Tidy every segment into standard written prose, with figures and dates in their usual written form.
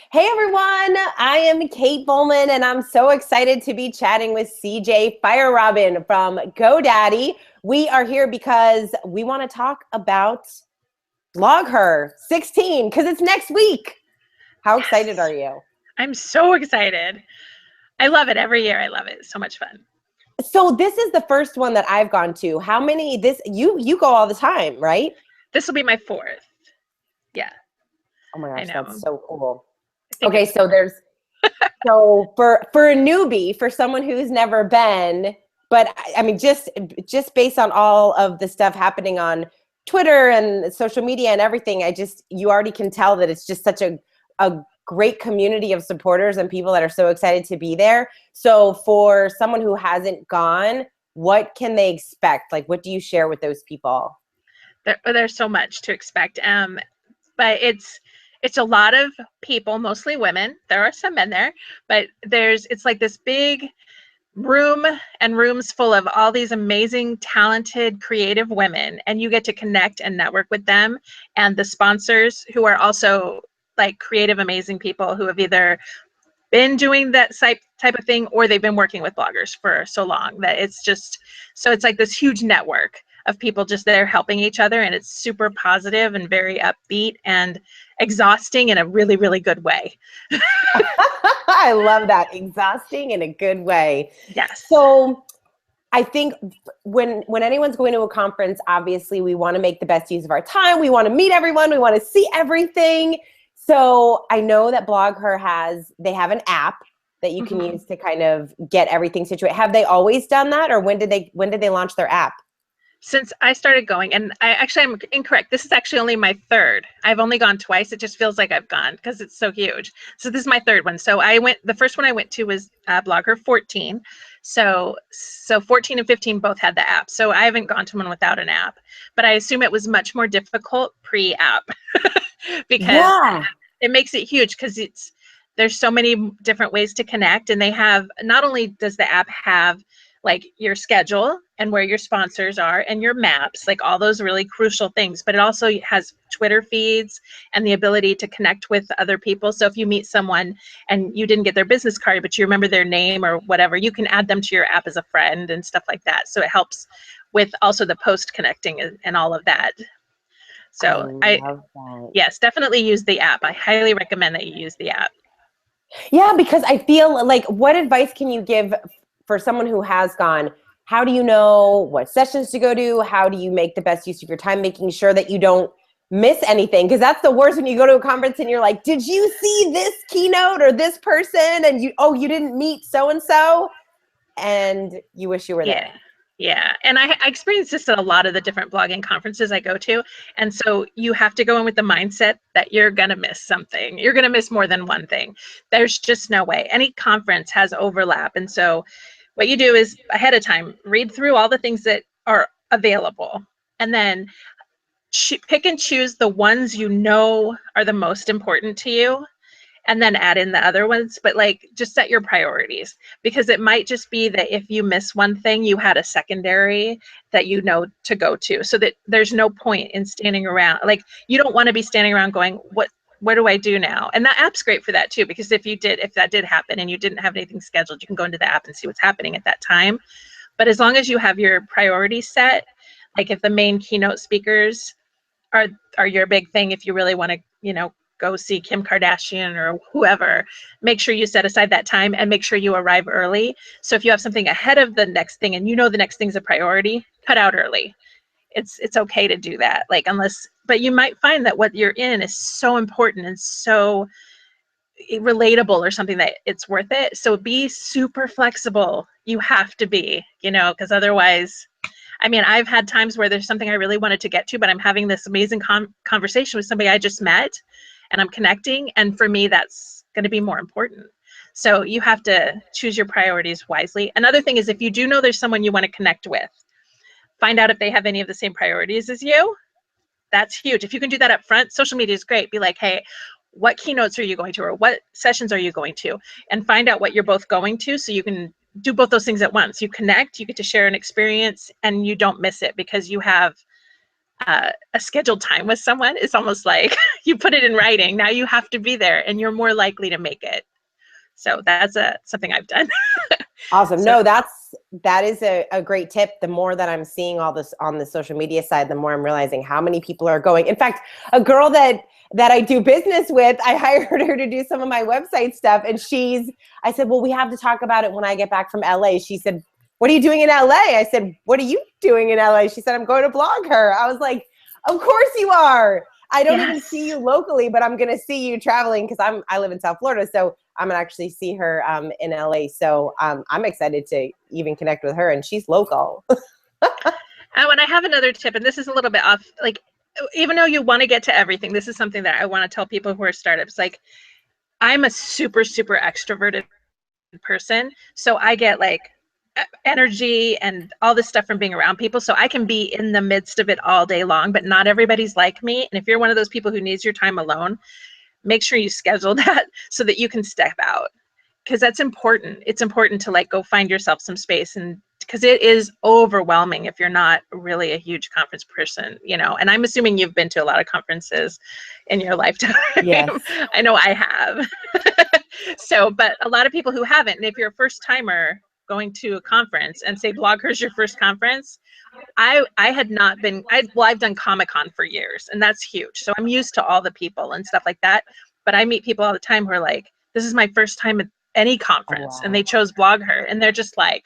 Hey everyone, I am Kate Volman and I'm so excited to be chatting with CJ Feierabend from GoDaddy. We are here because we want to talk about Blog Her 16 because it's next week. How excited are you? I'm so excited. I love it every year. I love it. It's so much fun. So this is the first one that I've gone to. How many you go all the time, right? This will be my fourth. Yeah, Oh my I gosh, that's know. so cool. I think Okay, it's so for a newbie, for someone who's never been, but I mean just based on all of the stuff happening on Twitter and social media and everything, you already can tell that it's just such a great community of supporters and people that are so excited to be there. So for someone who hasn't gone, what can they expect? Like, what do you share with those people? there's so much to expect. But it's a lot of people, mostly women. There are some men there, but it's like this big room and rooms full of all these amazing, talented, creative women, and you get to connect and network with them and the sponsors who are also like creative, amazing people who have either been doing that type of thing or they've been working with bloggers for so long that it's just so it's like this huge network of people just there helping each other, and it's super positive and very upbeat and exhausting in a really, really good way. I love that. Exhausting in a good way. Yes. So I think when anyone's going to a conference, obviously we want to make the best use of our time. We want to meet everyone. We want to see everything. So I know that they have an app that you can use to kind of get everything situated. Have they always done that, or when did they launch their app? Since I started going, and I'm incorrect. This is actually only my third. I've only gone twice. It just feels like I've gone because it's so huge. So this is my third one. So the first one I went to was Blogger 14. So 14 and 15 both had the app. So I haven't gone to one without an app, but I assume it was much more difficult pre-app because Yeah. it makes it huge because there's so many different ways to connect, and they have, not only does the app have like your schedule and where your sponsors are and your maps, like all those really crucial things, but it also has Twitter feeds and the ability to connect with other people. So if you meet someone and you didn't get their business card, but you remember their name or whatever, you can add them to your app as a friend and stuff like that. So it helps with also the post connecting and all of that. I So love that. yes, definitely use the app. I highly recommend that you use the app. Yeah, because I feel like, what advice can you give for someone who has gone? How do you know what sessions to go to? How do you make the best use of your time, making sure that you don't miss anything? Because that's the worst, when you go to a conference and you're like, did you see this keynote or this person? And you didn't meet so-and-so, and you wish you were Yeah. there. Yeah. And I experienced this at a lot of the different blogging conferences I go to. And so you have to go in with the mindset that you're going to miss something. You're going to miss more than one thing. There's just no way. Any conference has overlap. And so what you do is, ahead of time, read through all the things that are available, and then pick and choose the ones you know are the most important to you, and then add in the other ones. But like, just set your priorities, because it might just be that if you miss one thing, you had a secondary that you know to go to, so that there's no point in standing around. Like, you don't want to be standing around going, what do I do now? And that app's great for that too, because if that did happen and you didn't have anything scheduled, you can go into the app and see what's happening at that time. But as long as you have your priorities set, like if the main keynote speakers are your big thing, if you really want to, go see Kim Kardashian or whoever, make sure you set aside that time and make sure you arrive early. So if you have something ahead of the next thing and the next thing's a priority, cut out early. It's okay to do that. Like, but you might find that what you're in is so important and so relatable or something that it's worth it. So be super flexible. You have to be, because otherwise, I mean, I've had times where there's something I really wanted to get to, but I'm having this amazing conversation with somebody I just met, and I'm connecting. And for me, that's going to be more important. So you have to choose your priorities wisely. Another thing is, if you do know there's someone you want to connect with, find out if they have any of the same priorities as you. That's huge. If you can do that up front, social media is great. Be like, hey, what keynotes are you going to, or what sessions are you going to? And find out what you're both going to, so you can do both those things at once. You connect, you get to share an experience, and you don't miss it because you have a scheduled time with someone. It's almost like you put it in writing. Now you have to be there, and you're more likely to make it. So that's something I've done. Awesome. So, No, that is a great tip. The more that I'm seeing all this on the social media side, the more I'm realizing how many people are going. In fact, a girl that I do business with, I hired her to do some of my website stuff. And I said, well, we have to talk about it when I get back from LA. She said, what are you doing in LA? I said, what are you doing in LA? She said, I'm going to blog her. I was like, of course you are. I don't even see you locally, but I'm going to see you traveling because I live in South Florida. So I'm going to actually see her in LA. So I'm excited to even connect with her, and she's local. And I have another tip, and this is a little bit off, like, even though you want to get to everything, this is something that I want to tell people who are startups. Like, I'm a super, super extroverted person. So I get like energy and all this stuff from being around people. So I can be in the midst of it all day long, but not everybody's like me. And if you're one of those people who needs your time alone, make sure you schedule that so that you can step out, because that's important. It's important to like go find yourself some space, and because it is overwhelming if you're not really a huge conference person, you know. And I'm assuming you've been to a lot of conferences in your lifetime. Yes. I know I have. So, but a lot of people who haven't, and if you're a first timer going to a conference and say Blogger's your first conference, I had not been, I've done Comic-Con for years, and that's huge. So I'm used to all the people and stuff like that. But I meet people all the time who are like, this is my first time at any conference. Oh, wow. And they chose Blogger, and they're just like,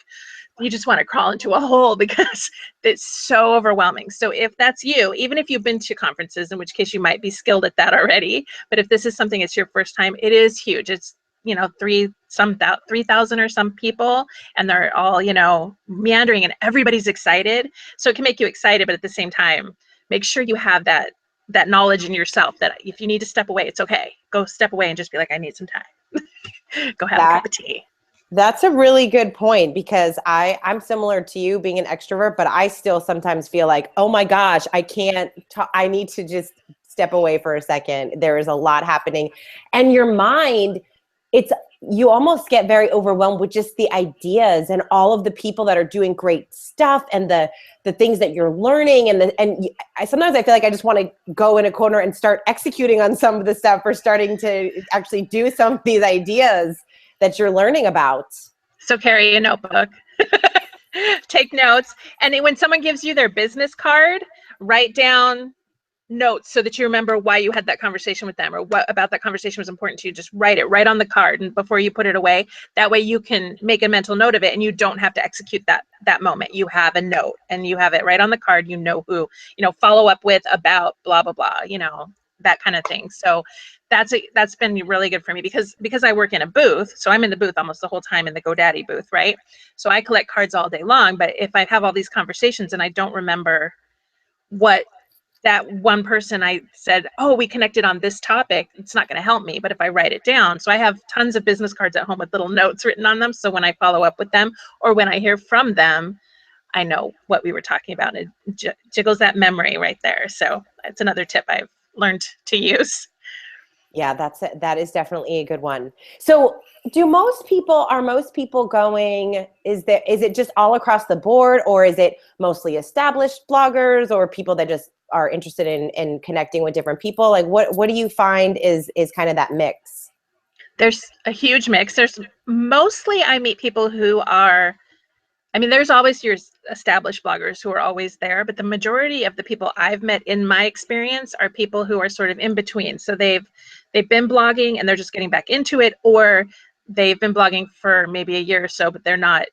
you just want to crawl into a hole because it's so overwhelming. So if that's you, even if you've been to conferences, in which case you might be skilled at that already, but if this is something it's your first time, it is huge. It's, you know, 3,000 or some people, and they're all, you know, meandering, and everybody's excited. So it can make you excited, but at the same time, make sure you have that knowledge in yourself that if you need to step away, it's okay. Go step away and just be like, I need some time. Go have a cup of tea. That's a really good point, because I'm similar to you, being an extrovert, but I still sometimes feel like, oh my gosh, I can't I need to just step away for a second. There is a lot happening. And your mind, you almost get very overwhelmed with just the ideas and all of the people that are doing great stuff and the things that you're learning. Sometimes I feel like I just want to go in a corner and start executing on some of the stuff, or starting to actually do some of these ideas that you're learning about. So carry a notebook, take notes. And when someone gives you their business card, write down notes so that you remember why you had that conversation with them, or what about that conversation was important to you. Just write it right on the card, and before you put it away. That way you can make a mental note of it, and you don't have to execute that moment. You have a note, and you have it right on the card. You know who, you know, follow up with about blah, blah, blah, you know, that kind of thing. So that's been really good for me, because I work in a booth. So I'm in the booth almost the whole time, in the GoDaddy booth, right? So I collect cards all day long, but if I have all these conversations and I don't remember what that one person I said, oh, we connected on this topic, it's not going to help me. But if I write it down, so I have tons of business cards at home with little notes written on them. So when I follow up with them, or when I hear from them, I know what we were talking about. It jiggles that memory right there. So it's another tip I've learned to use. Yeah, that is definitely a good one. So are most people going, is it just all across the board, or is it mostly established bloggers, or people that just are interested in connecting with different people? Like what do you find is kind of that mix? There's a huge mix. There's mostly, I meet people who are, I mean, there's always your established bloggers who are always there, but the majority of the people I've met in my experience are people who are sort of in between. So they've been blogging and they're just getting back into it, or they've been blogging for maybe a year or so, but they're not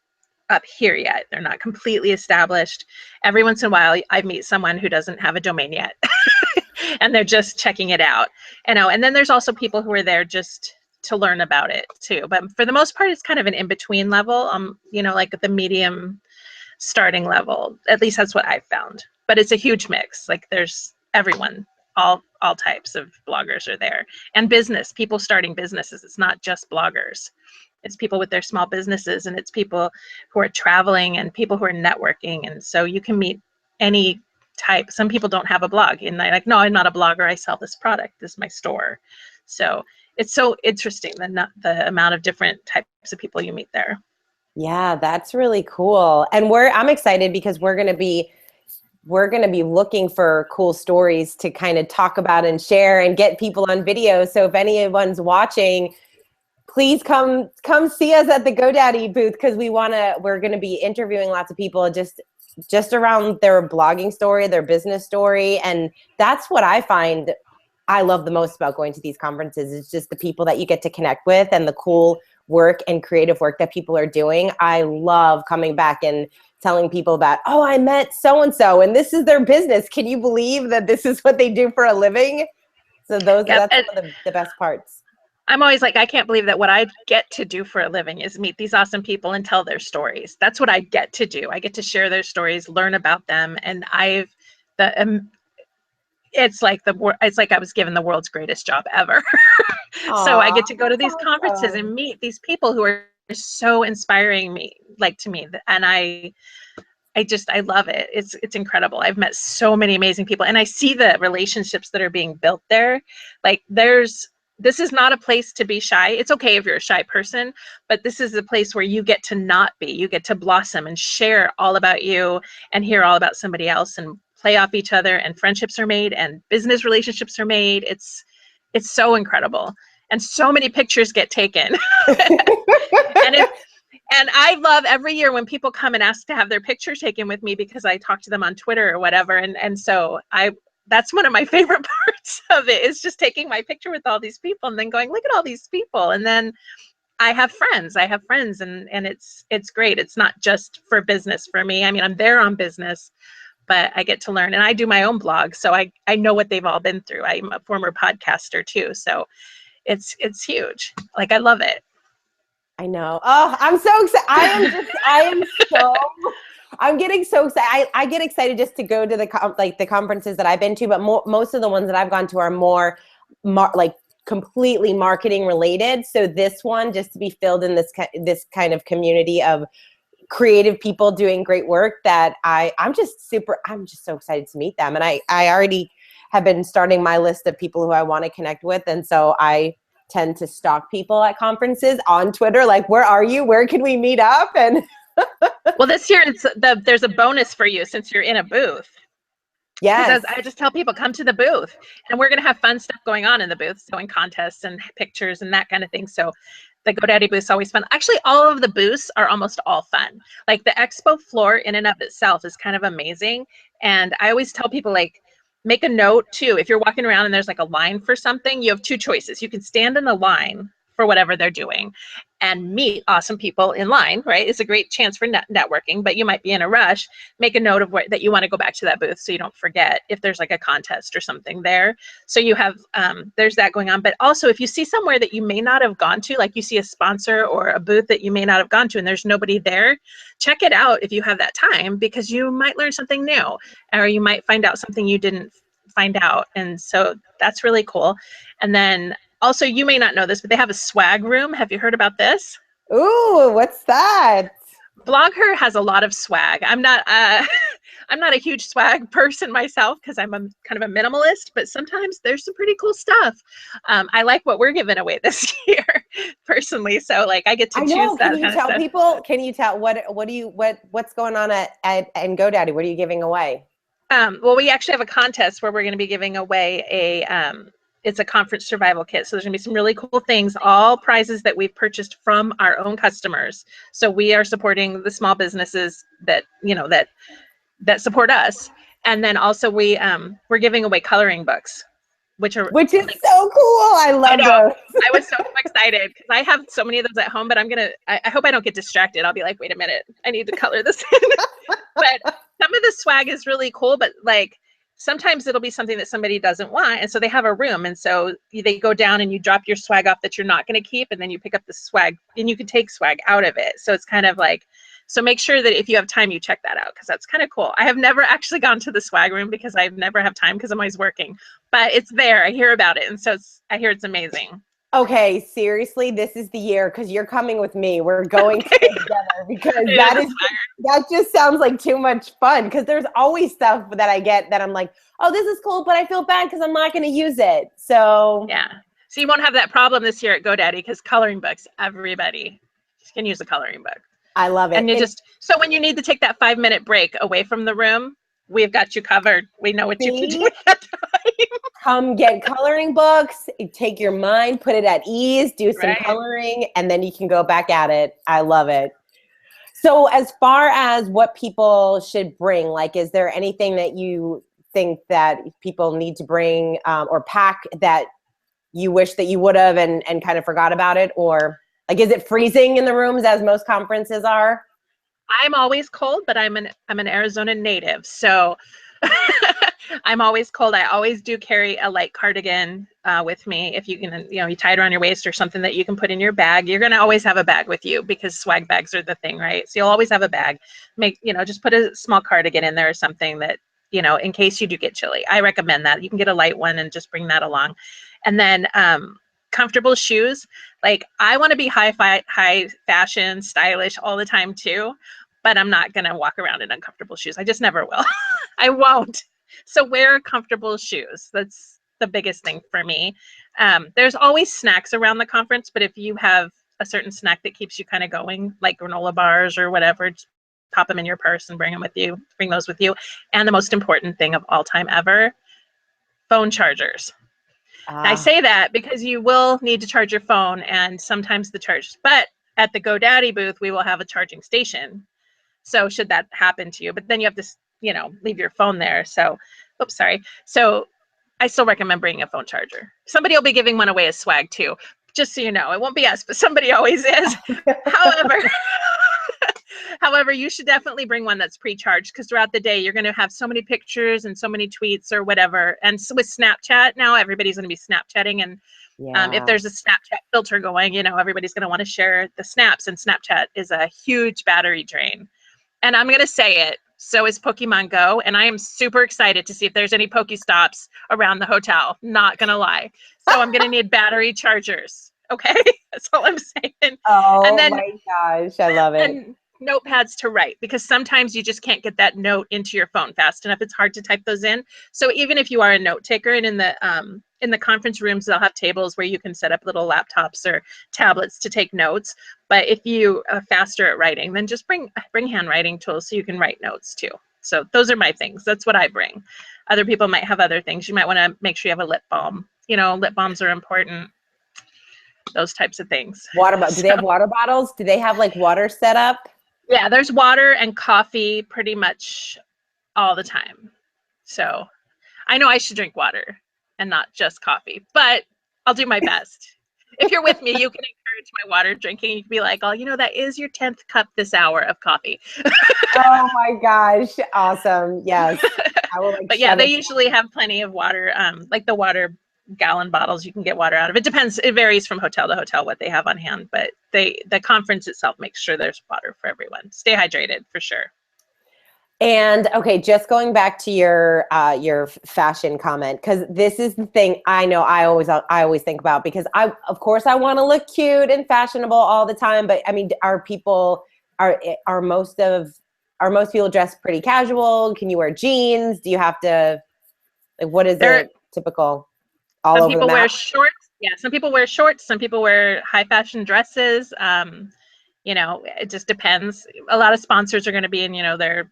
up here yet. They're not completely established. Every once in a while, I meet someone who doesn't have a domain yet, and they're just checking it out. And then there's also people who are there just to learn about it too. But for the most part, it's kind of an in-between level, you know, like the medium starting level. At least that's what I've found. But it's a huge mix. Like there's everyone, all types of bloggers are there. And people starting businesses. It's not just bloggers. It's people with their small businesses, and it's people who are traveling, and people who are networking. And so you can meet any type. Some people don't have a blog, and they're like, no, I'm not a blogger. I sell this product. This is my store. So it's so interesting, the amount of different types of people you meet there. Yeah, that's really cool. And I'm excited because we're going to be we're going to be looking for cool stories to kind of talk about and share and get people on video. So if anyone's watching, please come see us at the GoDaddy booth, because we're going to be interviewing lots of people just around their blogging story, their business story. And that's what I find I love the most about going to these conferences. It's just the people that you get to connect with and the cool work and creative work that people are doing. I love coming back and telling people about, oh, I met so-and-so and this is their business. Can you believe that this is what they do for a living? So that's one of the best parts. I'm always like, I can't believe that what I get to do for a living is meet these awesome people and tell their stories. That's what I get to do. I get to share their stories, learn about them. And it's like I was given the world's greatest job ever. So I get to go to these conferences and meet these people who are so inspiring to me. And I love it. It's incredible. I've met so many amazing people, and I see the relationships that are being built there. Like this is not a place to be shy. It's okay if you're a shy person, but this is a place where you get to not be. You get to blossom and share all about you and hear all about somebody else and play off each other, and friendships are made and business relationships are made. It's so incredible. And so many pictures get taken. And I love every year when people come and ask to have their picture taken with me, because I talk to them on Twitter or whatever. And so that's one of my favorite parts of it, is just taking my picture with all these people and then going, look at all these people. And then I have friends and it's great. It's not just for business for me. I mean, I'm there on business, but I get to learn, and I do my own blog. So I know what they've all been through. I'm a former podcaster too. So it's huge. Like, I love it. I know. Oh, I'm so excited. I'm getting so excited. I get excited just to go to the conferences that I've been to, but most of the ones that I've gone to are more completely marketing related. So this one, just to be filled in this kind of community of creative people doing great work, that I'm just so excited to meet them. And I already have been starting my list of people who I want to connect with. And so I tend to stalk people at conferences on Twitter, like, where are you? Where can we meet up? And well, this year there's a bonus for you since you're in a booth. Yes. Because I just tell people, come to the booth, and we're going to have fun stuff going on in the booth, so in contests and pictures and that kind of thing. So the GoDaddy booth is always fun. Actually, all of the booths are almost all fun. Like, the expo floor in and of itself is kind of amazing. And I always tell people, like, make a note too. If you're walking around and there's like a line for something, you have two choices. You can stand in a line for whatever they're doing and meet awesome people in line, right? It's a great chance for networking, but you might be in a rush. Make a note of that you want to go back to that booth so you don't forget if there's like a contest or something there. So you have, there's that going on. But also, if you see somewhere that you may not have gone to, like you see a sponsor or a booth that you may not have gone to and there's nobody there, check it out if you have that time, because you might learn something new, or you might find out something you didn't find out. And so that's really cool. And then also, you may not know this, but they have a swag room. Have you heard about this? Ooh, what's that? Blogger has a lot of swag. I'm not a huge swag person myself, because I'm kind of a minimalist, but sometimes there's some pretty cool stuff. I like what we're giving away this year personally. So like, I get to choose that. Can you tell people, what's going on at GoDaddy? What are you giving away? Well, we actually have a contest where we're going to be giving away it's a conference survival kit. So there's gonna be some really cool things, all prizes that we've purchased from our own customers. So we are supporting the small businesses that, that support us. And then also we're giving away coloring books, which is like, so cool. I love those. I was so excited because I have so many of those at home, but I hope I don't get distracted. I'll be like, wait a minute, I need to color this in. But some of the swag is really cool, but like, sometimes it'll be something that somebody doesn't want. And so they have a room. And so they go down and you drop your swag off that you're not going to keep. And then you pick up the swag and you can take swag out of it. So it's kind of like, so make sure that if you have time, you check that out, because that's kind of cool. I have never actually gone to the swag room because I never have time because I'm always working, but it's there. I hear about it. And so I hear it's amazing. Okay, seriously, this is the year, because you're coming with me. We're going together, because that just sounds like too much fun, because there's always stuff that I get that I'm like, oh, this is cool, but I feel bad because I'm not going to use it. So yeah. So you won't have that problem this year at GoDaddy, because coloring books, everybody can use a coloring book. I love it. And so when you need to take that 5-minute break away from the room, we've got you covered. We know what you can do See? at that time. Come get coloring books, take your mind, put it at ease, do some Right. coloring, and then you can go back at it. I love it. So as far as what people should bring, like, is there anything that you think that people need to bring or pack that you wish that you would have and kind of forgot about it? Or like, is it freezing in the rooms as most conferences are? I'm always cold, but I'm an Arizona native, so I'm always cold. I always do carry a light cardigan with me. If you can, you tie it around your waist or something that you can put in your bag. You're gonna always have a bag with you because swag bags are the thing, right? So you'll always have a bag. Just put a small cardigan in there or something that, in case you do get chilly. I recommend that. You can get a light one and just bring that along. And then comfortable shoes. Like, I want to be high fashion, stylish all the time too, but I'm not going to walk around in uncomfortable shoes. I just never will. I won't. So wear comfortable shoes. That's the biggest thing for me. There's always snacks around the conference, but if you have a certain snack that keeps you kind of going, like granola bars or whatever, just pop them in your purse and bring those with you. And the most important thing of all time ever, phone chargers. I say that because you will need to charge your phone and sometimes but at the GoDaddy booth, we will have a charging station. So should that happen to you, but then you have to, leave your phone there. So, oops, sorry. So I still recommend bringing a phone charger. Somebody will be giving one away as swag too, just so you know. It won't be us, but somebody always is. However, you should definitely bring one that's pre-charged because throughout the day, you're going to have so many pictures and so many tweets or whatever. And so with Snapchat now, everybody's going to be Snapchatting. And if there's a Snapchat filter going, everybody's going to want to share the snaps. And Snapchat is a huge battery drain. And I'm going to say it. So is Pokemon Go. And I am super excited to see if there's any Pokestops around the hotel. Not going to lie. So I'm going to need battery chargers. Okay. That's all I'm saying. Oh, and then, my gosh. I love it. And notepads to write, because sometimes you just can't get that note into your phone fast enough. It's hard to type those in. So even if you are a note taker, and in the conference rooms, they'll have tables where you can set up little laptops or tablets to take notes. But if you are faster at writing, then just bring handwriting tools so you can write notes too. So those are my things. That's what I bring. Other people might have other things. You might want to make sure you have a lip balm. Lip balms are important. Those types of things. Do they have water bottles? Do they have like water set up? Yeah, there's water and coffee pretty much all the time. So I know I should drink water and not just coffee, but I'll do my best. If you're with me, you can encourage my water drinking. You can be like, oh, that is your 10th cup this hour of coffee. Oh my gosh. Awesome. Yes. I will, but yeah, they usually have plenty of water, like the water gallon bottles you can get water out of. It depends. It varies from hotel to hotel what they have on hand, but the conference itself makes sure there's water for everyone. Stay hydrated for sure. And okay, just going back to your fashion comment, because this is the thing I know I always think about, because of course I want to look cute and fashionable all the time, but I mean, are most people dressed pretty casual? Can you wear jeans? Do you have to, like, what is it typical all over the map? Some people wear shorts. Yeah, some people wear shorts. Some people wear high fashion dresses. It just depends. A lot of sponsors are going to be in, their,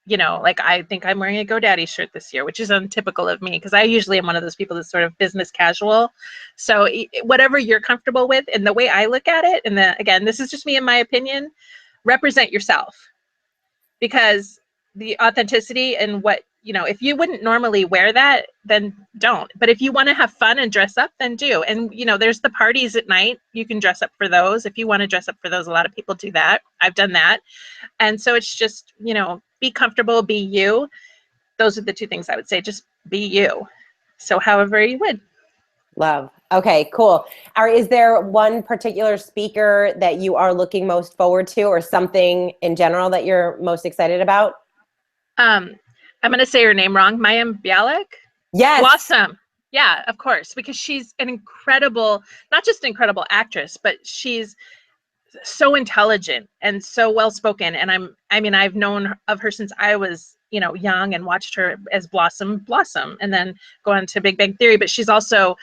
like I think I'm wearing a GoDaddy shirt this year, which is untypical of me because I usually am one of those people that's sort of business casual. So whatever you're comfortable with, and the way I look at it, and again, this is just me in my opinion, represent yourself, because the authenticity and what, if you wouldn't normally wear that, then don't. But if you want to have fun and dress up, then do. And, there's the parties at night. You can dress up for those. If you want to dress up for those, a lot of people do that. I've done that. And so it's just, be comfortable, be you. Those are the two things I would say. Just be you. So however you would. Love. Okay, cool. Is there one particular speaker that you are looking most forward to, or something in general that you're most excited about? I'm going to say her name wrong. Mayim Bialik? Yes. Blossom. Yeah, of course, because she's an incredible, not just incredible actress, but she's so intelligent and so well-spoken. And I've known of her since I was, young, and watched her as Blossom, and then go on to Big Bang Theory. But she's also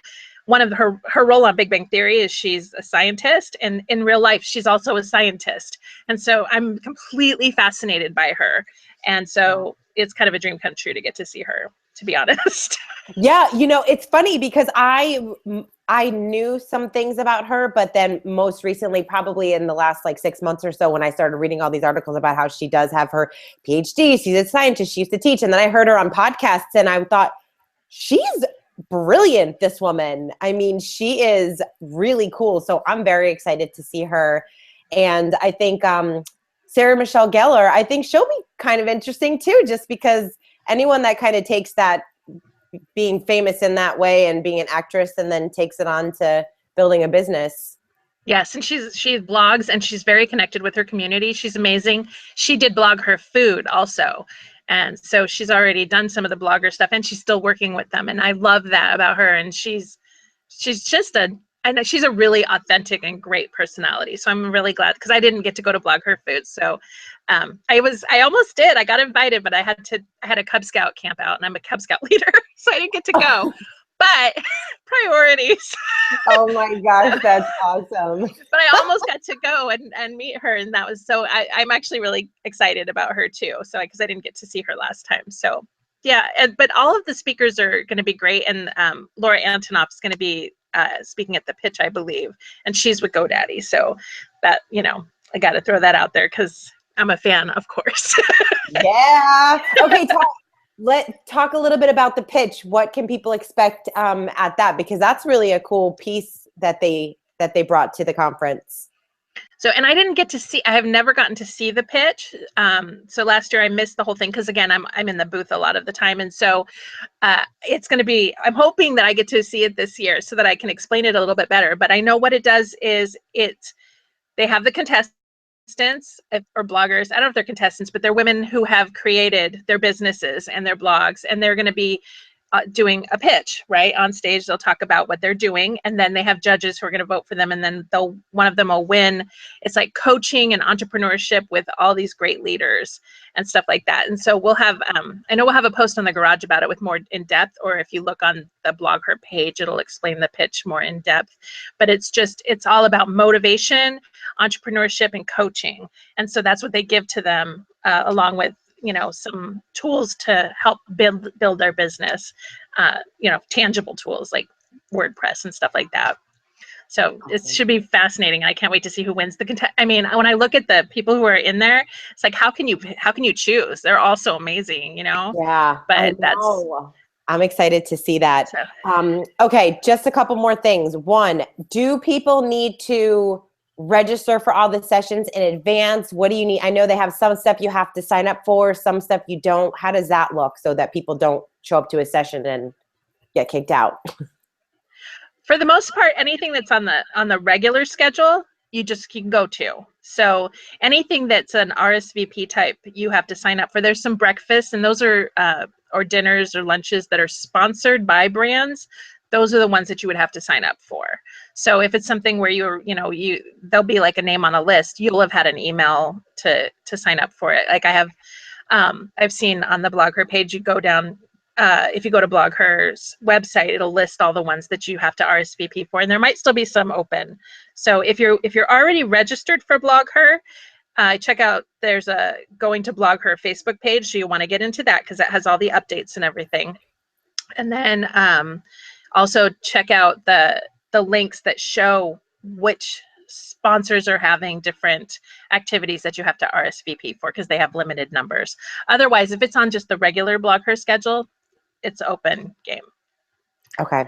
one of her role on Big Bang Theory is she's a scientist, and in real life, she's also a scientist. And so I'm completely fascinated by her. And so it's kind of a dream come true to get to see her, to be honest. Yeah, it's funny because I knew some things about her, but then most recently, probably in the last like 6 months or so, when I started reading all these articles about how she does have her PhD, she's a scientist, she used to teach, and then I heard her on podcasts, and I thought, she's brilliant, this woman. I mean, she is really cool. So I'm very excited to see her. And I think Sarah Michelle Gellar, I think she'll be kind of interesting too, just because anyone that kind of takes that being famous in that way and being an actress and then takes it on to building a business. Yes, and she blogs and she's very connected with her community. She's amazing. She did blog her food also. And so she's already done some of the blogger stuff and she's still working with them. And I love that about her. And she's just she's a really authentic and great personality. So I'm really glad because I didn't get to go to blog her food. So I almost did. I got invited, but I had a Cub Scout camp out and I'm a Cub Scout leader. So I didn't get to go. But priorities. Oh my gosh, that's awesome. But I almost got to go and meet her, and that was so. I'm actually really excited about her too. So because I didn't get to see her last time, so yeah. But all of the speakers are going to be great, and Laura Antonoff's going to be speaking at the pitch, I believe, and she's with GoDaddy. So that I got to throw that out there because I'm a fan, of course. Yeah. Okay. Let's talk a little bit about the pitch. What can people expect at that? Because that's really a cool piece that they brought to the conference. So, and I didn't get to see, I have never gotten to see the pitch. So last year I missed the whole thing because again, I'm in the booth a lot of the time. And so it's going to be, I'm hoping that I get to see it this year so that I can explain it a little bit better. But I know what it does is they have the contestants or bloggers. I don't know if they're contestants, but they're women who have created their businesses and their blogs, and they're going to be doing a pitch right on stage. They'll talk about what they're doing, and then they have judges who are going to vote for them, and then one of them will win. It's like coaching and entrepreneurship with all these great leaders and stuff like that. And so we'll have I know we'll have a post on the garage about it with more in depth, or if you look on the blog her page, it'll explain the pitch more in depth. But it's all about motivation, entrepreneurship, and coaching. And so that's what they give to them along with some tools to help build their business, tangible tools like WordPress and stuff like that. So it should be fascinating. I can't wait to see who wins the contest. I mean, when I look at the people who are in there, it's like, how can you choose? They're all so amazing, Yeah, but I'm excited to see that. So. Okay, just a couple more things. One, do people need to register for all the sessions in advance? What do you need? I know they have some stuff you have to sign up for, some stuff you don't. How does that look so that people don't show up to a session and get kicked out? For the most part, anything that's on the regular schedule, you can go to. So anything that's an RSVP type, you have to sign up for. There's some breakfasts, and those are or dinners or lunches that are sponsored by brands. Those are the ones that you would have to sign up for. So if it's something where there'll be like a name on a list, you'll have had an email to sign up for it. Like I've seen on the blog her page, you go down. If you go to blog her's website, it'll list all the ones that you have to RSVP for, and there might still be some open. So if you're already registered for blog her, check out, there's a going to blog her Facebook page. So you want to get into that because that has all the updates and everything. And then also check out the links that show which sponsors are having different activities that you have to RSVP for because they have limited numbers. Otherwise, if it's on just the regular blog her schedule, it's open game. Okay.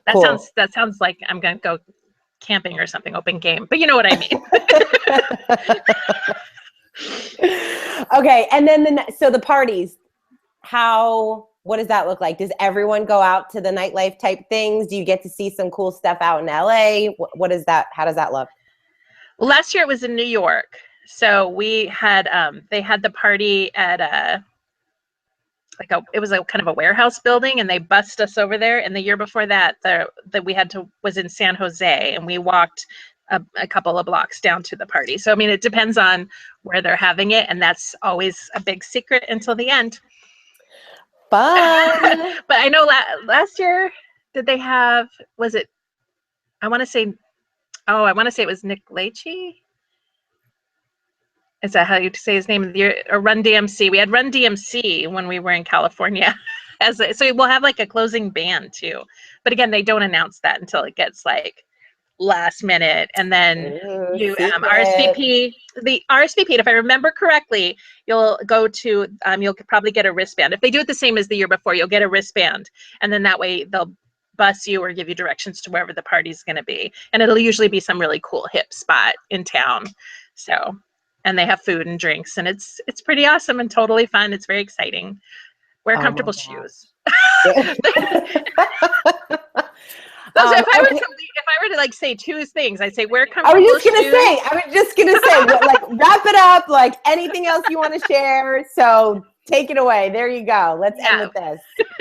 That cool. sounds like I'm going to go camping or something, open game, but you know what I mean. Okay. And then so the parties, what does that look like? Does everyone go out to the nightlife type things? Do you get to see some cool stuff out in LA? What is that? How does that look? Well, last year it was in New York. So we had, they had the party at it was a kind of a warehouse building, and they bussed us over there. And the year before that, was in San Jose, and we walked a couple of blocks down to the party. So, I mean, it depends on where they're having it, and that's always a big secret until the end. Fun. But I know last year, did they have, I want to say it was Nick Lachey. is that how you say his name? Or Run DMC. We had Run DMC when we were in California. So we'll have like a closing band too. But again, they don't announce that until it gets like last minute. And then you RSVP. The RSVP, if I remember correctly, you'll go to, you'll probably get a wristband. If they do it the same as the year before, you'll get a wristband. And then that way they'll bus you or give you directions to wherever the party's going to be. And it'll usually be some really cool hip spot in town. So, and they have food and drinks, and it's pretty awesome and totally fun. It's very exciting. Wear comfortable shoes. Those, if I were to like say two things, I'd say wear comfortable shoes. I was just gonna say, like wrap it up. Like anything else you want to share? So take it away. There you go. Let's end with this.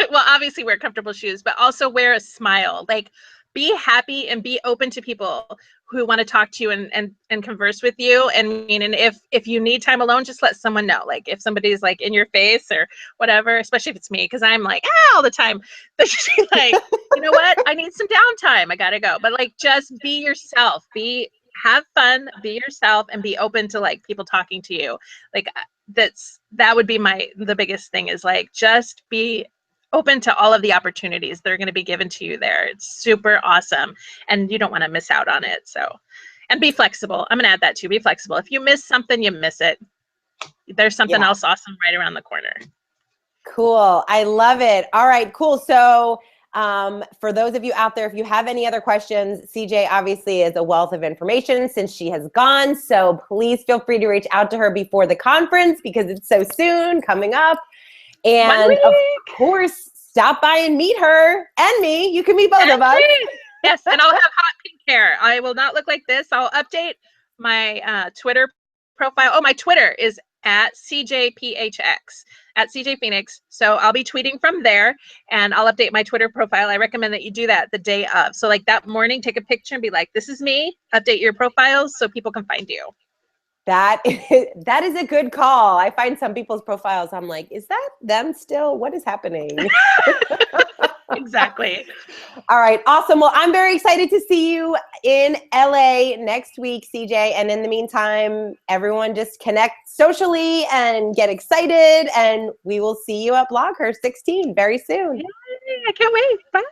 Well, obviously wear comfortable shoes, but also wear a smile. Like be happy and be open to people who want to talk to you and converse with you. And if you need time alone, just let someone know. Like if somebody's like in your face or whatever, especially if it's me, because I'm like all the time. But she's like, you know what? I need some downtime. I gotta go. But like just be yourself. Have fun, be yourself, and be open to like people talking to you. Like that would be the biggest thing is like just be open to all of the opportunities that are going to be given to you there. It's super awesome, and you don't want to miss out on it. So, and be flexible. I'm going to add that too. Be flexible. If you miss something, you miss it. There's something else awesome right around the corner. Cool. I love it. All right, cool. So for those of you out there, if you have any other questions, CJ obviously is a wealth of information since she has gone. So please feel free to reach out to her before the conference because it's so soon coming up. And of course, stop by and meet her and me. You can meet both of us. Yes, and I'll have hot pink hair. I will not look like this. I'll update my Twitter profile. Oh, my Twitter is at CJPHX, at CJ Phoenix. So I'll be tweeting from there, and I'll update my Twitter profile. I recommend that you do that the day of. So like that morning, take a picture and be like, this is me. Update your profiles so people can find you. That is a good call. I find some people's profiles, I'm like, is that them still? What is happening? Exactly. All right, awesome. Well, I'm very excited to see you in LA next week, CJ. And in the meantime, everyone just connect socially and get excited. And we will see you at BlogHer 16 very soon. Yay, I can't wait. Bye.